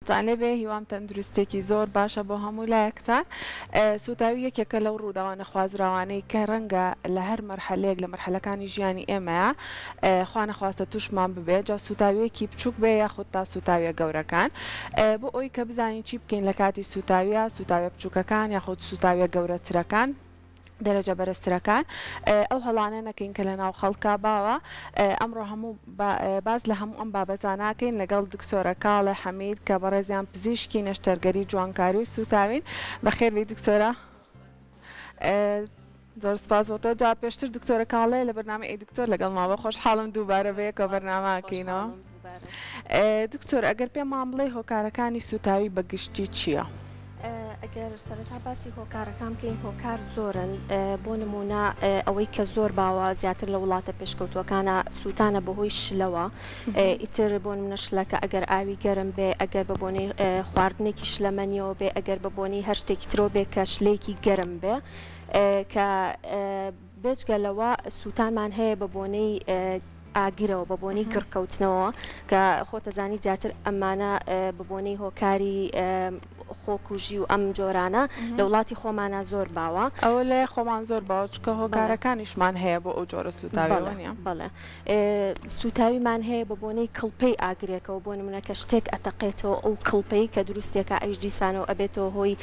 زانێ بێ هیوام تەندروستێکی زۆر باشە بۆ هەموو لایەکتان. سوتاوی یەکێکە لەو ڕووداوانە خوازراوانەی کە ڕەنگە لە هەر مەرحەلەیەک لە مەرحەلەکانی ژیانی ئێمەیە خوا نەخواستە تووشمان ببێت، جا سوتاویەکی بچووک بێ یاخود تا سوتاویە گەورەکان، بۆ ئەوی کە بزانین چی بکەین لە کاتی سوتاویە، سوتاویە بچووکەکان یاخود سوتاویە گەورەترەکان، دەرەجە بەرزترەکان. ئەو هەڵانە نەکەین کە لە ناو خەڵکا باوە. ئەمڕۆ هەموو باز لە هەموو ئەم بابەتان ناکەین لەگەڵ دکتۆرە کاڵە حەمید کە بەڕێزیان پزیشکی نەشتەرگەری جوانکاری و سوتاوین. بەخێربێ دکتۆرە. زۆر سپاس بۆ تۆ. جا پێشتر دکتۆرە کاڵێ لە بەرنامە ئەی دکتۆر لەگەڵ ماوە خۆشحاڵم دووبارە بەیەکە بەرنامەکەینەوە. دکتۆر ئەگەر پێمان بڵێ هۆکارەکانی سوتاوی بەگشتی چییە؟ ئەگەر سەرەتا باسی هۆکارەکان بکەین، هۆکار زۆرن. بۆ نمونە ئەوەی کە زۆر باوە زیاتر لە وڵاتە پێشکەوتوەکانە سوتانە بەهۆی شلەوە. ئیتر بۆ منە شلەکە ئەگەر ئاوی گەرم بێ، ئەگەر بە بۆنەی خواردنێکی شلەمەنیەوە بێ، ئەگەر بە بۆنەی هەر شتێکی ترۆ بێ کە شلەیەکی گەرم بێ، کە بێجگەلەوە سوتانمان هەیە بە بۆنەی ئاگرەوە، بە بۆنەی گڕکەوتنەوە، کە خۆتەزانی زیاتر ئەمانە بە بۆنەی هۆکاری خۆکوژی و ئەم جۆرانە لە وڵاتی خۆمانە زۆر باوە. ئەوە لە خۆمان زۆر باوە چکە هۆکارەکانیشمان هەیە بۆ ئەو جۆرە سوتاویوانە. بەڵێ سوتاویمان هەیە بە بۆنەی کڵپەی ئاگرێکەوە، بۆ نمونە کە شتێک ئەتەقێتەوە ئەو کڵپەی کە دروستێکە ئەویش دیسانەوە ئەبێتەوە هۆی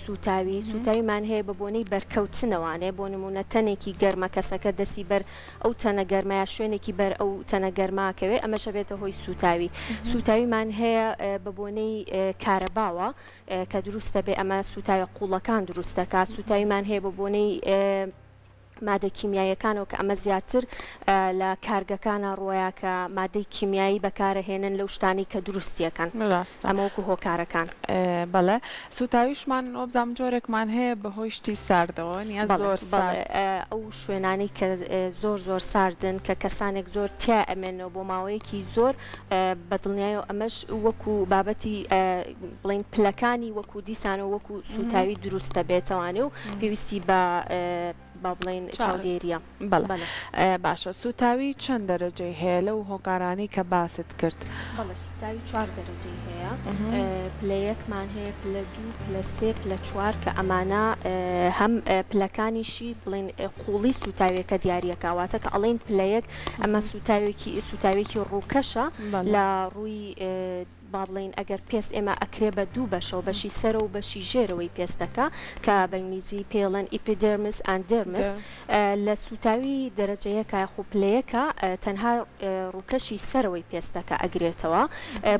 سوتاوی. سوتاویمان هەیە بە بۆنەی بەرکەوتنەوانێ، بۆ نمونە تەنێکی گەرمە کەسەکە دەسی بەر ئەو تەنە گەرمەیە، شوێنێکی بەر ئەو تەنە گەرماکەوێ، ئەمەش ئەبێتە هۆی سوتاوی. سوتاویمان هەیە بە بۆنەی کارەباوە کە دروستە بێ، ئەمە سوتاوی قوڵەکان دروستەکات. سوتاویمان هەیە بە بۆنەی مادە کیمیاییەکانەوە کە ئەمە زیاتر لە کارگەکانە ڕۆیە کە مادەی کیمیایی بەکارەهێنن لەو شتانی کە دروستیەکەن. ئەمە وەکو هۆکارەکان. بەڵێ سوتاویشمان وەبزام جۆرێکمان هەیە بەهۆی شتی ساردەوە، نیە زۆر ئەو شوێنانەی کە زۆر زۆر ساردن کە کەسانێک زۆر تیا ئەمێنەوە بۆ ماوەیەکی زۆر بەدڵنیایەوە، ئەمەش وەکو بابەتی بڵین پلەکانی وەکو دیسانەوە وەکو سوتاوی دروستە بێتەوانێ و پێویستی بە با بڵین چاودێریە. باشە. سوتاوی چەند دەرەجەی هەیە لەو هۆکارانی کە باست کرد؟ بەڵێ سوتاوی 4 دەرەجەی هەیە. پلە یەکمان هەیە، پلە 2، پلە 3، پلە 4 کە ئەمانە هەم پلەکانیشی بڵین قوڵی سوتاویەکە دیاریەکەواتە کە ئەڵین پلە یەک ئەمە سوتاوێکی ڕووکەشە لە ڕووی با بڵین ئەگەر پێست ئێمە ئەکرێ بە 2 بەشەوە، بەشی سەرە و بەشی ژێرەوەی پێستەکە کە بە ئینگلیزی پێڵەن ئیپیدەرمس ئەند دەرمس. لە سوتاوی دەرەجەیەکە خوپلەیەکە تەنها ڕووکەشی سەرەوەی پێستەکە ئەگرێتەوە،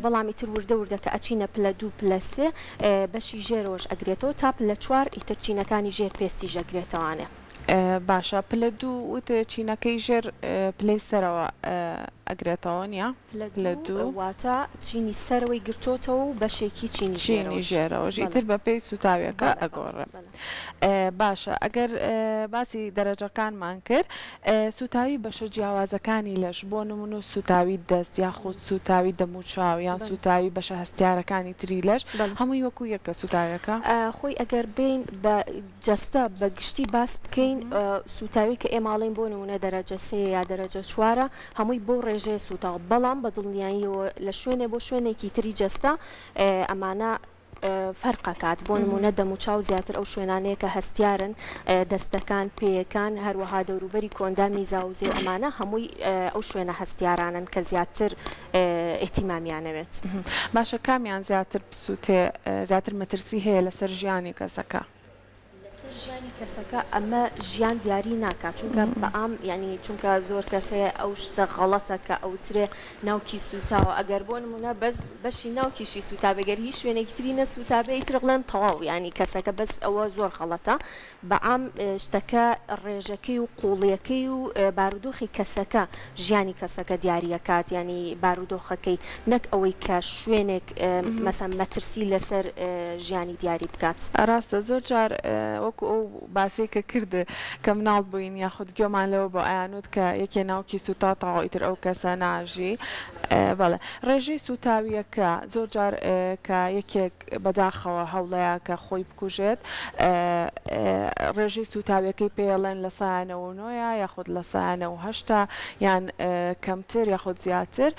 بەڵام ئیتر وردە وردەکە ئەچینە پلە 2 پلە 3 بەشی ژێرەوەش ئەگرێتەوە تا پلە 4 ئیتر چینەکانی ژێر پێستی ژەگرێتەوانێ. باشە. پلە 2 وت چینەکەی ژێر پلەی سەرەوە ئەگرێتەوە نیە؟ پلە 2 واتە چینی سەرەوەی گرتۆتەوە و بەشێکی چینی ژێرەوەش ئیتر بە پێی سوتاویەکە ئەگۆڕێ. باشە. ئەگەر باسی دەرەجەکانمان کرد، سوتاوی بەشە جیاوازەکانی لەش بۆ نمونە سوتاوی دەست یاخود سوتاوی دەموچاو یان سوتاوی بەشە هەستیارەکانی تری لەش هەمووی وەکو یەکە سوتاویەکە؟ خۆی ئەگەر بین بە جەستە بە گشتی باس بکەین، سوتاوی کە ئێماڵین بۆ نمونە دەرەجە 3 یا دەرەجە 4 هەمووی بۆ ڕێژەیە سوتاو، بەڵام بە دڵنیاییەوە لە شوێنێ بۆ شوێنێکی تری جەستە ئەمانە فەرقەکات. بۆ نمونە دەموچاو زیاتر ئەو شوێنانەیە کە هەستیارن، دەستەکان، پێیەکان، هەروەها دەوروبەری کۆندامی زاوزێ، ئەمانە هەمووی ئەو شوێنە هەستیارانن کە زیاتر ئێتیمامیانەوێت. باشە. کامیان زیاتر بسووتێ زیاتر مەترسی هەیە لەسەر ژیانی کەسەکە؟ ژیانی کەسەکە ئەمە ژیان دیاری ناکات، چونکە بەعام ینی چونکە زۆر کەسەیە ئەو شتە غەڵەتە کە ئەوترێ ناوکی سوتاوە، ئەگەر بۆ نمونە بەس بەشی ناوکیشی سوتابەگەر هیچ شوێنێکی تری نەسوتابێ ئیترڵێن تەواو، ینی کەسەکە بەس ئەوە زۆر غەڵەتە. بەعام شتەکە ڕێژەکەی و قوڵیەکەی و بارودۆخی کەسەکە ژیانی کەسەکە دیاریەکات، ینی بارودۆخەکەی، نەک ئەوەی کە شوێنێک مەسەن مەترسی لەسەر ژیانی دیاری بکات. ڕاستە. زۆر جار وەکو ئەو باسی کە کرد کە مناڵ بووین یاخود گوێمان لەوە بۆ ئایانوت کە یەکێ ناوکی سوتاتەوە ئیتر ئەو کەسە ناژی. بەڵێ ڕێژەی سوتاویەکە زۆر جار کە یەکێک بەداخەوە هەوڵەیە کە خۆی بکوژێت، ڕێژەی سوتاویەکەی پێ دەڵێن لە سایانەوە نۆیە یاخود لە سایانەوە هەشتا یان کەمتر یاخود زیاتر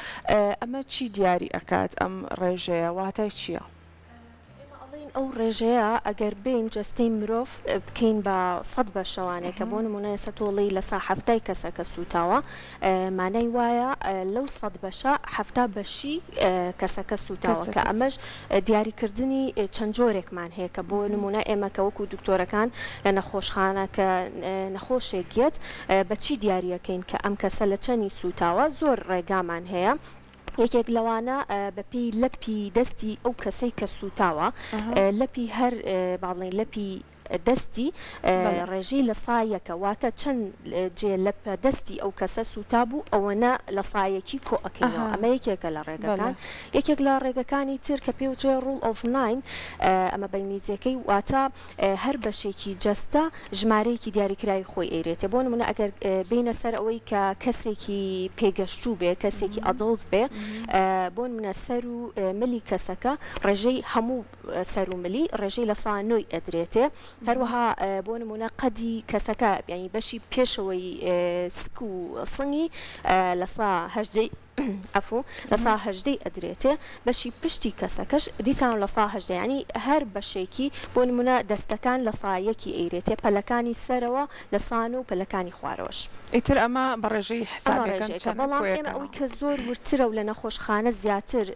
ئەمە چی دیاری ئەکات ئەم ڕێژەیە واتای چییە؟ ئەو ڕێژەیە ئەگەر بین جەستەی مرۆڤ بکەین بە 100 بەشەوانێک کە بۆ نمونە ئێستا تۆڵی لە سا هەفتای کەسەکە سوتاوە مانای وایە لەو 100 بەشە هەفتا بەشی کەسەکە سوتاوە کە ئەمەش دیاریکردنی چەند جۆرێکمان هەیە کە بۆ نمونە ئێمە کە وەکو دکتۆرەکان لە نەخۆشخانە کە نەخۆشێکیت بەچی دیاریەکەین کە ئەم کەسە لە چەنی سوتاوە زۆر ڕێگامان هەیە. یەکێک لەوانە بەپی لەپی دەستی ئەو کەسەی کە سوتاوە لەپی هەر باڵێن لەپی دەستی ڕێژەی لە سایەکە واتە چەند جێ لە دەستی ئەو کەسە سوتا بوو ئەوەنە لە سایەکی کۆ ئەەکەینەوە ئەمە یەکێکە لە ڕێگەکان یەکێک لە ڕێگەکانی تر کە پێوترێ ڕوڵ ئۆف 9 ئەمە بەینیزیەکەی واتە هەر بەشێکی جەستە ژمارەیەکی دیاریکراوی خۆی ئێرێتێ بۆ نمونە ئەگەر بینە سەر ئەوەی کە کەسێکی پێگەشتوو بێ کەسێکی ئەدڵت بێ بۆ نمونە سەر و ملی کەسەکە ڕێژەی هەموو سەر و ملی ڕێژەی لە سانۆی ئەدرێتێ هەروەها بۆ نمونە قەدی کەسەکە ینی بەشی پێشەوەی سک و سنگی لە سا هەژدەی ئەفو لە سا هەژدەی ئەدرێتێ بەشی پشتی کەسەکەش دیسان لە سا هەژدە ینی هەر بەشێکی بۆ نمونە دەستەکان لە سایەکی ئەیرێتێ پەلەکانی سەرەوە لە سان و پەلەکانی خوارەوەش ئیتر ئەمە بەڕێژەی حسابەکان بەڵام ئێمە ئەوەی کە زۆر ورترە و لە نەخۆشخانە زیاتر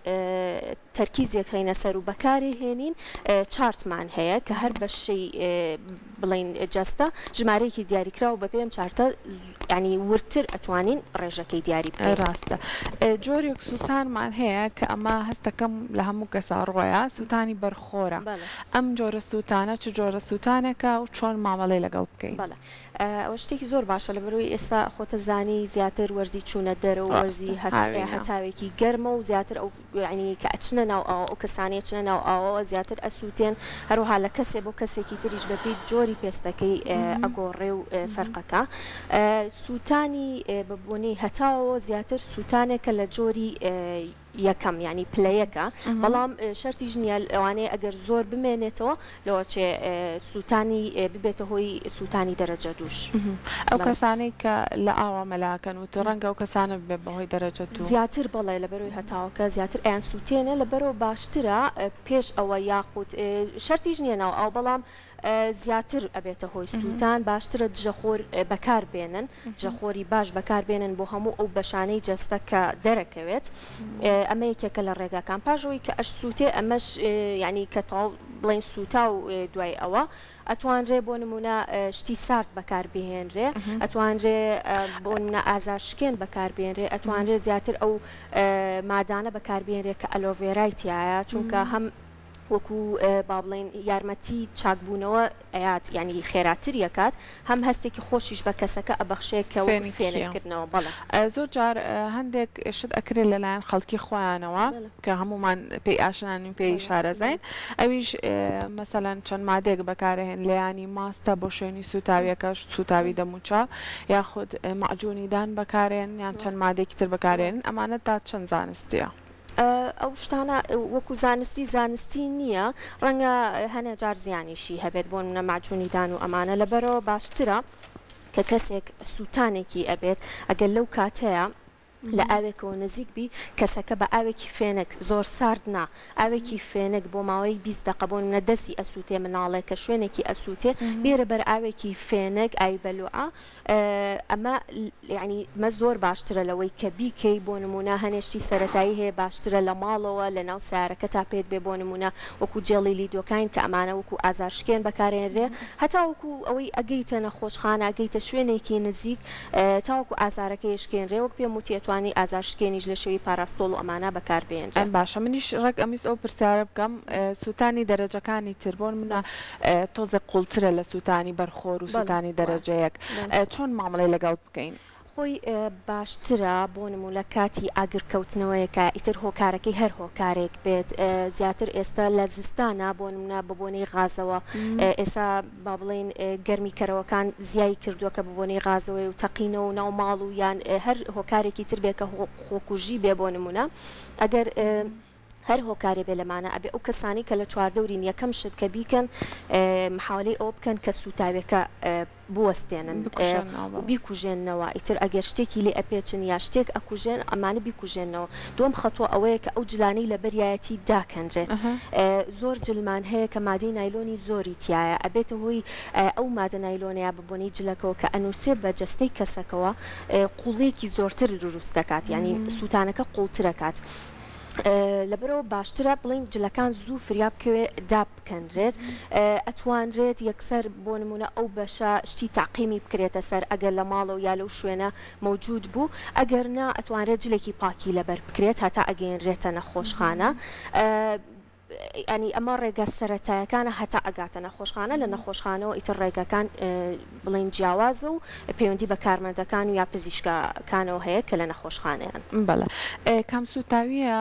تەرکیزێک هەینە سەر و بەکاری هێنین چارتمان هەیە کە هەر بەشەی بڵین جەستە ژمارەیەکی دیاریکرا و بە پێم چارتە ینی ورتر ئەتوانین ڕێژەکەی دیاری بکەین ڕاستە جۆرێک سووتانمان هەیە کە ئەمە هەستەکەم لە هەموو کەسا ڕۆیە سووتانی بەرخۆرە ئەم جۆرە سووتانە چ جۆرە سووتانێکە و چۆن مامەڵەی لەگەڵ بکەین ئەوە شتێکی زۆر باشە لە بەرەوەی ئێستا خۆتە زانی زیاتر وەرزی چوونە دەرە و وەرزی هەتاوێکی گەرمە و زیاتر ئەو ینی کە ئەچنە ناو ئەو کەسانی چنە ناو ئاوەوە زیاتر ئەسووتێن هەروها لە کەسێ بۆ کەسێکی تریش بەپی جۆری پێستەکەی ئەگۆڕێ و فەرقەکە سووتانی ببوونی هەتاوەوە زیاتر سووتانێکە لە جۆری یەکەم ینی پلەیەکە بەڵام شەرتی ژنیە ئەوانەیە ئەگەر زۆر بمێنێتەوە لەوە چێ سووتانی ببێتە هۆی سووتانی دەرەجە دووش ئەو کەسانەی کە لە ئاوا مەلاکەن و ڕەنگە ئەو کەسانە بێت بەهۆی دەرەجە دوو زیاتر بەڵێ لە بەرەوەی هەتاوەکە زیاتر ئەیان سووتێنە لە بەرەوە باشترە پێش ئەوە یاخود شەرتی ژنیە ناو ئەو بەڵام زیاتر ئەبێتە هۆی سووتان باشترە دژەخۆر بەکار بێنن دژەخۆری باش بەکار بێنن بۆ هەموو ئەو بەشانەی جەستە کە دەرەکەوێت ئەمە یەکێکە لە ڕێگاکان پاژەوەی کە ئەش سووتێ ئەمەش ینی کە تاو بڵین سووتا و دوای ئەوە ئەتوانرێ بۆ نمونە شتی سارد بەکاربهێنرێ ئەتوانرێ بۆ نمونە ئازارشکێن بەکاربێنرێ ئەتوانرێ زیاتر ئەو مادانە بەکاربێنرێ کە ئەلۆڤێرایتیایە چونکە هەم وەکو با بڵێن یارمەتی چاکبوونەوە ئەیات ینی خێراتریەکات هەم هەستێکی خۆشیش بە کەسەکە ئەبەخشێکەوە فێنکردنەوە بەڵێ زۆر جار هەندێک شت ئەکرێت لەلایەن خەڵکی خۆیانەوە کە هەمومان پێی ئاشنانین پێی شارەزین ئەویش مەسەلەن چەند مادێک بەکارهێن لەیانی ماستە بۆ شوێنی سوتاویەکەش سوتاوی دەموچاو یاخود مەعجونیدان بەکارێن یان چەند مادێکی تر بەکارێن ئەمانە تا چەند زانستیە ئەو شتانە وەکو زانستی نییە ڕەنگە هەنێ جار زیانیشی هەبێت بۆ منە ماجونیدان و ئەمانە لەبەرەوە باشترە کە کەسێک سووتانێکی ئەبێت ئەگەر لەو کاتەیە لە ئاوێکەوە نزیک بی کەسەکە بە ئاوێکی فێنک زۆر سارد نا ئاوێکی فێنک بۆ ماوەی 20 دقە بۆ منە دەستی ئەسووتێ مناڵێک کە شوێنێکی ئەسووتێ بێرە بەر ئاوێکی فێنک ئاوی بەلوعە ئەمە ینی مە زۆر باشترە لەوەی کە بیکەی بۆ نمونە هەنێشتی سەرەتایی هەیە باشترە لە ماڵەوە لە ناو سیارەکە تا پێت بێ بۆ نمونە وەکو جێڵی لیدۆکین کە ئەمانە وەکو ئازارشکێن بەکارێنرێ هەتا وەکو ئەوەی ئەگەیتە نەخۆشخانە ئەگەیتە شوێنێکی نزیک تاوەکو ئازارەکە یشکێنرێ وەک پێم وتێتوانی ئازارشکێنیش لە شەوی پاراستۆڵ و ئەمانە بەکاربێن باشە منیش ڕێک ئەمیس ئەو پرسیارە بکەم سووتانی دەرەجەکانی تر بۆن منە تۆزە قوڵترە لە سووتانی بەرخۆر و سووتانی دەرەجەیەک چۆن مامەڵەی لەگەڵ بکەین خۆی باشترە بۆ نمونە کاتی ئاگرکەوتنەوەیەکە ئیتر هۆکارەکەی هەر هۆکارێک بێت زیاتر ئێستا لە زستانە بۆ نمونە ببوونەی غازەوە ئێستا با بڵێن گەرمی کەرەوەکان زیایی کردووە کە ببوونەی غازەوەی و تەقینەوە و ناو ماڵ و یان هەر هۆکارێکی تر بێت کە خۆکوژی بێ بۆ نمونە ئەگەر هەر هۆکارێ بێ لەمانە ئەبێ ئەو کەسانی کە لە چواردەورین یەکەم شت کە بیکەن محاولەی ئەو بکەن کە سوتاوێکە بوەستێنن بیکوژێنەوە ئیتر ئەگەر شتێکی لێ ئەپێچن یا شتێک ئەکوژێن ئەمانە بیکوژێنەوە دووەم خەتووە ئەوەیە کە ئەو جلانەی لە بەریایەتی داکەنرێت زۆر جلمان هەیە کە مادەی نایلۆنی زۆری تایە ئەبێتە هۆی ئەو مادە نایلۆنەیە ببوونی جلەکەەوە کە ئەنووسێ بە جەستەی کەسەکەەوە قوڵێکی زۆرتر دروست دەکات ینی سووتانەکە قوڵترەکات. لەبەرەوە باشترە بڵین جلەکان زوو فریاب بکەوێ دابکەنرێت ئەتوانرێت یەکسەر بۆ نمونە ئەو بەشە شتی تاقیمی بکرێتە سەر ئەگەر لە ماڵەوە یا لەو شوێنە مەوجود بوو ئەگەر نا ئەتوانرێت جلێکی پاکی لەبەر بکرێت هەتا ئەگەێنرێتە نەخۆشخانە. ئەنی ئەمە ڕێگە سەرەتایەکانە هەتا ئەگاتە نەخۆشخانە لە نەخۆشخانەوە ئیتر ڕێگەکان بڵین جیاواز و پەیوەندی بە کارمەندەکان و یا پزیشکەکانەوە هەیە کە لە نەخۆشخانەیان. بەڵێ کام سوتاویە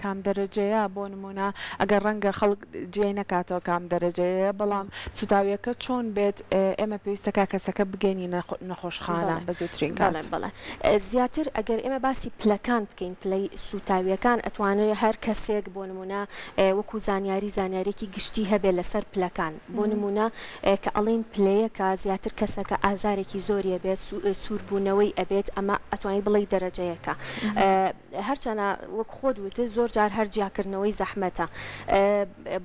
کام دەرەجەیە بۆ نمونە ئەگەر ڕەنگە خەڵک جێ نەکاتەوە کام دەرەجەیە بەڵام سوتاویەکە چۆن بێت ئێمە پێویستەکە کەسەکە بگەینی نەخۆشخانە بە زووترین کات. بەڵێ زیاتر ئەگەر ئێمە باسی پلەکان بکەین پلەی سوتاویەکان ئەتوانێت هەر کەسێک بۆ نمونە وەکو زانیارێکی گشتی هەبێ لەسەر پلەکان بۆ نمونە کە ئەڵین پلەیەکە زیاتر کەسەکە ئازارێکی زۆریە بێت سووربوونەوەی ئەبێت ئەمە ئەتوانی بڵێ دەرەجەیەکە هەرچەنە وەک خۆت وتە زۆر جار هەر جیاکردنەوەی زەحمەتە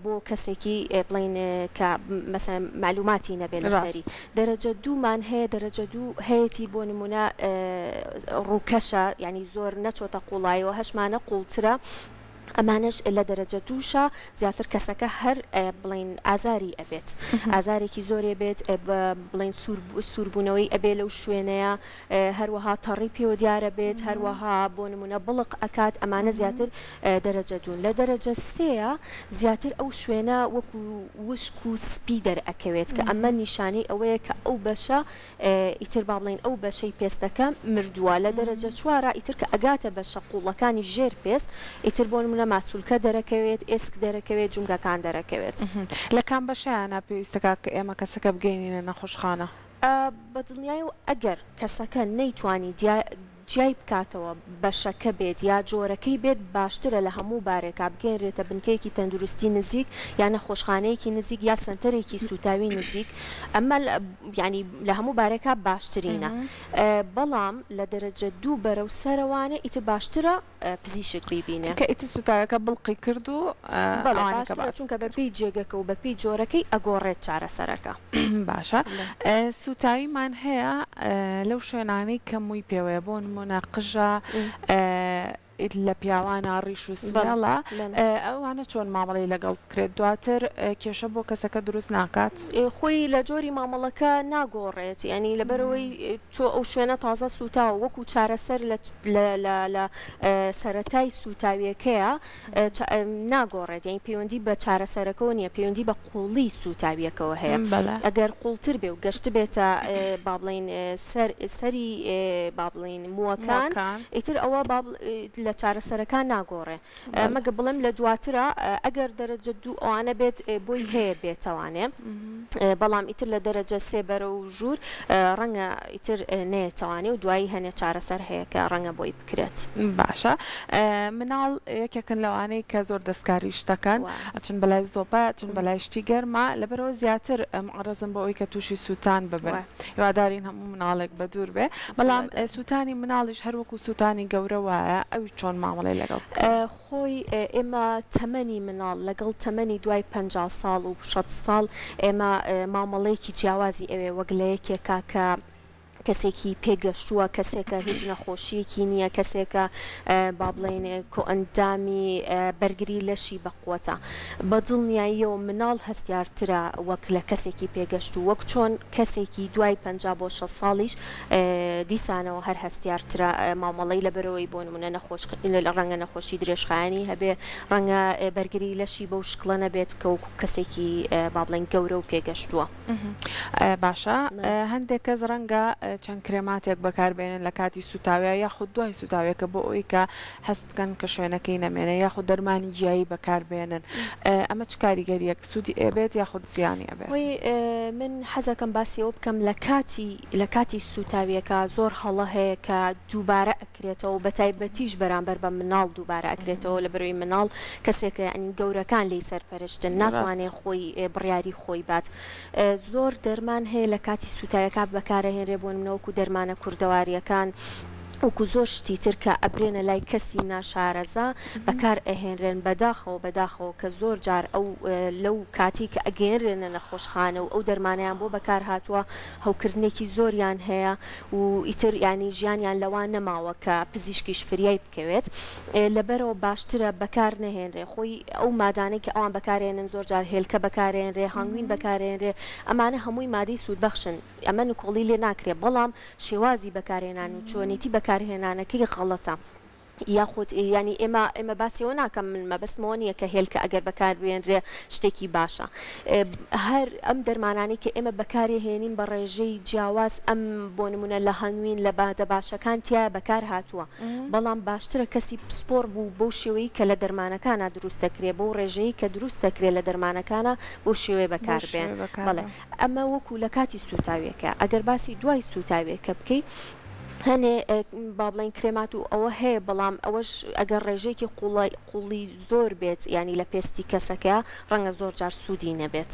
بۆ کەسێکی بڵین کە مەسەن معلوماتی نەبێت لەسەری دەرەجە دوومان هەیە دەرەجە دوو هەیەی بۆ نمونە ڕووکەشە ینی زۆر نەچۆتە قوڵایەوە هەشمانە قوڵترە ئەمانش لە دەرەجە دووشە زیاتر کەسەکە هەر بڵین ئازاری ئەبێت ئازارێکی زۆرێ بێت بڵین سووربوونەوەی ئەبێ لەو شوێنەیە هەروەها تەڕی پێوە دیارە بێت هەروەها بۆ نمونە بڵق ئەکات ئەمانە زیاتر دەرەجە دوون لە دەرەجە سێە زیاتر ئەو شوێنە وەکو وشک و سپی دەرئەکەوێت کە ئەمە نیشانەی ئەوەیە کە ئەو بەشە ئیتر با بڵین ئەو بەشەی پێستەکە مردووە لە دەرەجە چوارە ئیتر کە ئەگاتە بەشە قوڵەکانی ژێر پێست ئیتر بۆ نمونە ماسوولکە دەرەکەوێت ئێسک دەرەکەوێت جونگەکان دەرەکەوێت لە کام بەشیانە پێویستەکە کە ئێمە کەسەکە بگەینە نەخۆشخانە بە دڵنیای و ئەگەر کەسەکە نەیتوانی جیای بکاتەوە بەشەکە بێت یا جۆرەکەی بێت باشترە لە هەموو بارێکا بگەێنرێتە بنکەیەکی تەندروستی نزیک یا نەخۆشخانەیەکی نزیک یا سنتەرێکی سوتاوی نزیک ئەمە ینی لە هەموو بارێکا باشترینە بەڵام لە دەرەجە دوو بەرەو سەرەوانە ئیتر باشترە پزیشک بیبینێ کە ئیتر سوتاوەکە بڵقی کرد و چونکە بەپی جێگەکە و بەپی جۆرەکەی ئەگۆڕێت چارەسەرەکە باشە سوتاویمان هەیە لەو شوێنانەی کە مووی پێوەیە بۆ نمونە قژە لە پیاوانە ڕیش و سمێڵە ئەوانە چۆن مامەڵی لەگەڵ بکرێت دواتر کێشە بۆ کەسەکە دروست ناکات خۆی لە جۆری مامەڵەکە ناگۆڕێت ینی لەبەرەوەی چۆ ئەو شوێنە تازە سوتاوە وەکو چارەسەر لە سەرەتای سوتاویەکەیە ناگۆڕێت یعنی پەیوەندی بە چارەسەرەکەەوە نییە پەیوەندی بە قوڵی سوتاویەکەەوە هەیە ئەگەر قوڵتر بێ و گەشت بێتە بابڵین سەری بابڵین مووەکان ئیتر ئەوە لە چارەسەرەکان ناگۆڕێ مەگە بڵێم لە دواترە ئەگەر دەرەجە دوو ئەوانە بێت بۆی هەیە بێتەوانێ بەڵام ئیتر لە دەرەجە سێ بەرە و ژوور ڕەنگە ئیتر نەیەتەوانێ و دوایی هەنێ چارەسەر هەیە کە ڕەنگە بۆی بکرێت باشە مناڵ یەکێکن لەوانەی کە زۆر دەستکاری شتەکەن ئەچن بەلای زۆپە چون بەلای شتی گەرمە لەبەرەوە زیاتر معرەزم بە ئەوی کە تووشی سووتان ببن هیوادارین هەموو مناڵێک بە دوور بێ بەڵام سووتانی مناڵیش هەروەکو سووتانی گەورە وایە ئەوی چۆن مامەڵی لەگەڵ خۆی ئێمە تەمەنی مناڵ لەگەڵ تەمەنی دوای 50 ساڵ و 60 ساڵ ئێمە مامەڵەیەکی جیاوازی ئەوێ وەک لە یەکێکا کە کەسێکی پێگەشتووە کەسێکە هیچ نەخۆشیەکی نییە کەسێکە با بڵێن کۆئەندامی بەرگری لەشی بەقوەتە بە دڵنیاییەوە مناڵ هەستیارترە وەک لە کەسێکی پێگەشتو وەک چۆن کەسێکی دوای 50 بۆ 6 ساڵیش دیسانەوە هەر هەستیارترە مامەڵەی لەبەرەوەی بۆ نمونە لە ڕەنگە نەخۆشی درێژخایانی هەبێ ڕەنگە بەرگری لەشی بەو شکڵە نەبێت کە کەسێکی با بڵێن گەورە و پێگەشتووە باشە هەندێک کەس ڕەنگە چەند کرێماتێک بەکاربێنن لە کاتی سوتاویە یاخود دوای سوتاویەکە بۆ ئەوی کە هەست بکەن کە شوێنەکەی نەمێنێ یاخود دەرمانی جیایی بەکاربێنن ئەمە چ کاریگەریەک سوودی ئەبێت یاخود زیانی ئەبێت؟ من حەزەکەم باسی ئەوە بکەم لە کاتی سوتاویەکە زۆر هەڵە هەیە کە دووبارە ئەکرێتەوە بە تایبەتیش بەرامبەر بە مناڵ دووبارە ئەکرێتەوە لە بەروی مناڵ کەسێکە ئەنی گەورەکان لی سەرپەرشتن ناتوانێت خۆی بڕیاری خۆی بات زۆر دەرمان هەیە لە کاتی سوتاویەکە بەکارەهێنرێ بۆ منەوەکو دەرمانە کوردەواریەکان وەکو زۆر شتی تر کە ئەبرێنە لای کەسی ناشارەزا بەکار ئەهێنرێن بەداخەوە کە زۆر جار ئەو لەو کاتی کە ئەگەێنرێنە نەخۆشخانە و ئەو دەرمانیان بۆ بەکار هاتووە هەوکردنێکی زۆریان هەیە و ئیتر ینی ژیانیان لەوان نەماوە کە پزیشکیش فریای بکەوێت لەبەرەوە باشترە بەکار نەهێنرێ خۆی ئەو مادانەی کە ئەوان بەکارێنن زۆر جار هێلکە بەکارێنرێ هەنگوین بەکارێنرێ ئەمانە هەمووی مادەی سوودبەخشن ئەمە نکۆڵی لێ ناکرێ بەڵام شێوازی بەکارهێنان و چۆنیتی بەکارهێنانەکەی غەڵەتە یاخود ینی ئێمە باسیەوە ناکەم من مەبەستمەوە نییە کە هێلکە ئەگەر بەکاربێنرێ شتێکی باشە هەر ئەم دەرمانانی کە ئێمە بەکارهێنین بە ڕێژەی جیاواز ئەم بۆ نمونە لە هەنگوین لە بادە باشەکان تیا بەکار هاتووە بەڵام باشترە کەسی پسپۆر بوو بەو شێوەی کە لە دەرمانەکانە دروستەکرێ بەو ڕێژەی کە دروستەکرێت لە دەرمانەکانە بۆ شێوەی بەکاربێن بەڵێ ئەمە وەکو لە کاتی سوتاویەکە ئەگەر باسی دوای سوتاویەکە بکەیت هەنێ با بڵین کرێمات و ئەوە هەیە بەڵام ئەوەش ئەگەر ڕێژێکی قوڵی زۆر بێت ینی لە پێستی کەسەکە ڕەنگە زۆر جار سوودی نەبێت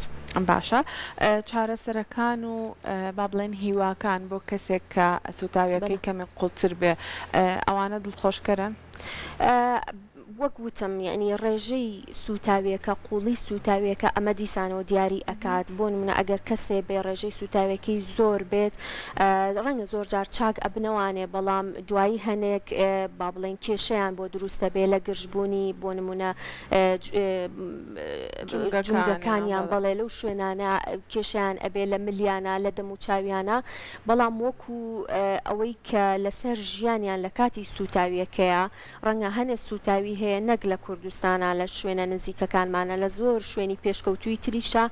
باشە چارەسەرەکان و با بڵێن هیواکان بۆ کەسێک کە سوتاویەکەی کەمێک قوڵتر بێ ئەوانە دڵخۆشکەرن؟ وەک وتم یعنی ڕێژەی سوتاویەکە قوڵی سوتاویەکە ئەمە دیسانەوە دیاری ئەکات بۆ نمونە ئەگەر کەسێ بێ ڕێژەی سوتاویەکەی زۆر بێت ڕەنگە زۆر جار چاک ئەبنەوانێ بەڵام دوایی هەنێک با بڵێن کێشەیان بۆ دروستە بێ لە گرژبوونی بۆ نمونە جوگەکانیان بەڵێ لەو شوێنانە کێشیان ئەبێ لە ملیانە لە دەم و چاویانە بەڵام وەکو ئەوەی کە لەسەر ژیانیان لە کاتی سوتاویەکەیە ڕەنگە هەنێ سوتاوی هەیە نەک لە کوردستانە لە شوێنە نزیکەکانمانە لە زۆر شوێنی پێشکەوتووی تریشە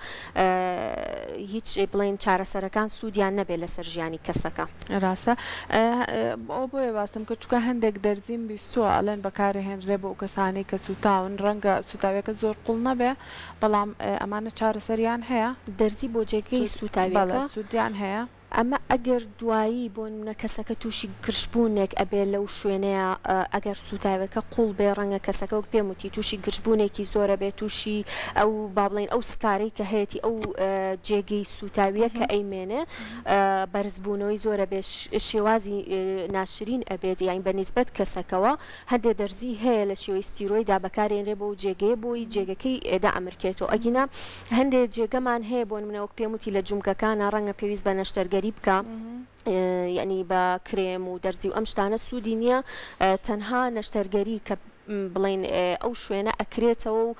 هیچ بڵێن چارەسەرەکان سوودیان نەبێت لەسەر ژیانی کەسەکە ڕاستە ئەو بۆیە باسم کە چکە هەندێک دەرزیم بیستوە ئەڵێن بەکارهێنرێ بۆ کەسانی کە سوتاون ڕەنگە سوتاویەکە زۆر قوڵ نەبێ بەڵام ئەمانە چارەسەریان هەیە دەرزی بۆ جێگەی سوتاویەکە سوودیان هەیە ئەمە ئەگەر دوایی بۆ نمونە کەسەکە تووشی گرژبوونێک ئەبێ لەو شوێنەیە ئەگەر سوتاوەکە قوڵ بێ ڕەنگە کەسەکە وەک پێم وتی تووشی گرژبوونێکی زۆرە بێت تووشی ئەو با بڵێن ئەو سکارەی کە هەیەی ئەو جێگەی سوتاویە کە ئەیمێنێ بەرزبوونەوەی زۆرە بێ شێوازی ناشرین ئەبێت یان بەنسبەت کەسەکەەوە هەندێک دەرزی هەیە لە شێوەی ستیرۆیدا بەکارێنرێ بۆ جێگەی بۆی جێگەکەی ئێدا ئەمرکێتەوە ئەگینا هەندێک جێگەمان هەیە بۆ نمونە وەک پێم وتی لە جومکەکانە ڕەنگە پێویست بە نەشتەرگەری بکە یعنی بە کرێم و دەرزی و ئەم شتانە سوودی نییە تەنها نەشتەرگەری کە بڵین ئەو شوێنە ئەکرێتەوە و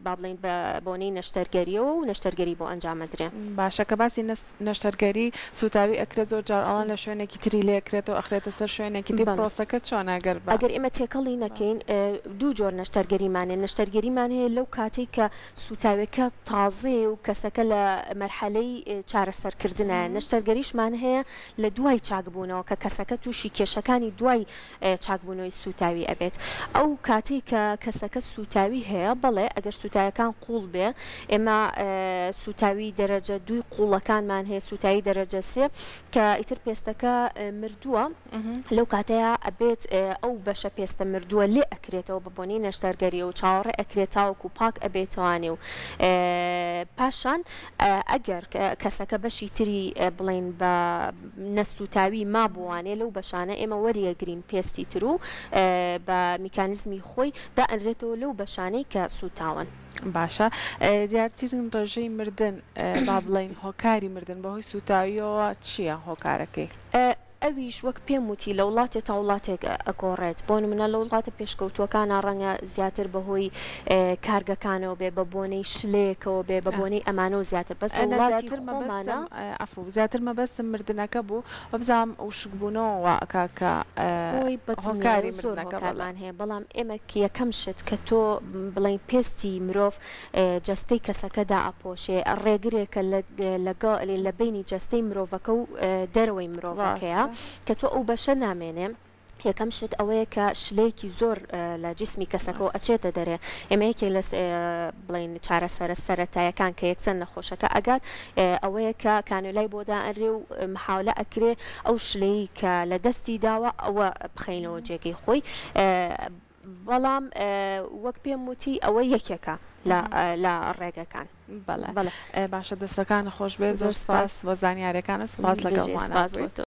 با بڵین بە بۆنەی نەشتەرگەریەوە و نەشتەرگەری بۆ ئەنجامەدرێ باشە کە باسی نەشتەرگەری سوتاوی ئەکرێت زۆر جار ئەڵەن لە شوێنێکی تری لێکرێتەوە ئەخرێتە سەر شوێنێکی دی پرۆسەکە چۆناگەر ئەگەر ئێمە تێکەڵی نەکەین دوو جۆر نەشتەرگەریمانێ نەشتەرگەریمان هەیە لەو کاتێک کە سوتاویەکە تازێ و کەسەکە لە مەرحەلەی چارەسەرکردنە نەشتەرگەریشمان هەیە لە دوای چاکبوونەوە کە کەسەکە تووشی کێشەکانی دوای چاکبوونەوەی سوتاوی ئەبێت ئەو کاتی کە کەسەکە سوتاوی هەیە بەڵێ ئەگەر سوتاویەکان قوڵ بێ ئێمە سوتاوی دەرەجە دوی قوڵەکانمان هەیە سوتاوی دەرەجە سێ کە ئیتر پێستەکە مردووە لەو کاتەیە ئەبێت ئەو بەشە پێستە مردووە لێ ئەکرێتەوە بە بۆنەی نەشتەرگەری و چاوەڕێ ئەکرێت تاوەکو پاک ئەبێتوانێ و پاشان ئەگەر کەسەکە بەشی تری بڵێن بە نەسوتاوی مابووانێ لەو بەشانە ئێمە وەریەگرین پێستی تر و بە میکانیزمی خۆی دا ئەنرێتەوە لەو بەشانەی کە سوتاون باشە دیارترین ڕێژەی مردن با بڵین هۆکاری مردن بەهۆی سوتاویەوە چییە هۆکارەکەی؟ ئەویش وەک پێم وتی لە وڵاتێک تا وڵاتێک ئەگۆڕێت بۆ نمونە لە وڵاتە پێشکەوتووەکانە ڕەنگە زیاتر بەهۆی کارگەکانەوە بێ بە بۆنەی شلێکەوە بێ بە بۆنەی ئەمانە و زیاتر بەس وڵاتی خۆمانە زیاتر مەبەستم مردنەکە بوو وەبزانام وشکبوونەوە کاکە هۆکاری مردنەکەمان هەیە بەڵام ئێمە یەکەم شت کە تۆ بڵین پێستی مرۆڤ جەستەی کەسەکەدا ئەپۆشێ ڕێگرێکە لە بینی جەستەی مرۆڤەکە و دەرەوەی مرۆڤەکەیە کە تۆ ئەو بەشە نامێنێ یەکەم شت ئەوەیە کە شلەیەکی زۆر لە جسمی کەسەکەەوە ئەچێتە دەرێ ئێمە یەکێ لە بڵین چارەسەرە سەرەتایەکان کە یەکسەر نەخۆشەکە ئەگات ئەوەیە کە کانولای بۆدا ئەرێ و محاولە ئەکرێ ئەو شلەی کە لە دەستی داوە ئەوە بخەینەوە جێگەی خۆی بەڵام وەک پێم وتی ئەوە یەکێکە لە ڕێگەکان باشە دەستەکان خۆش بێت زۆر سپاس بۆ زانیاریەکانە سپاس لەگەڵمان.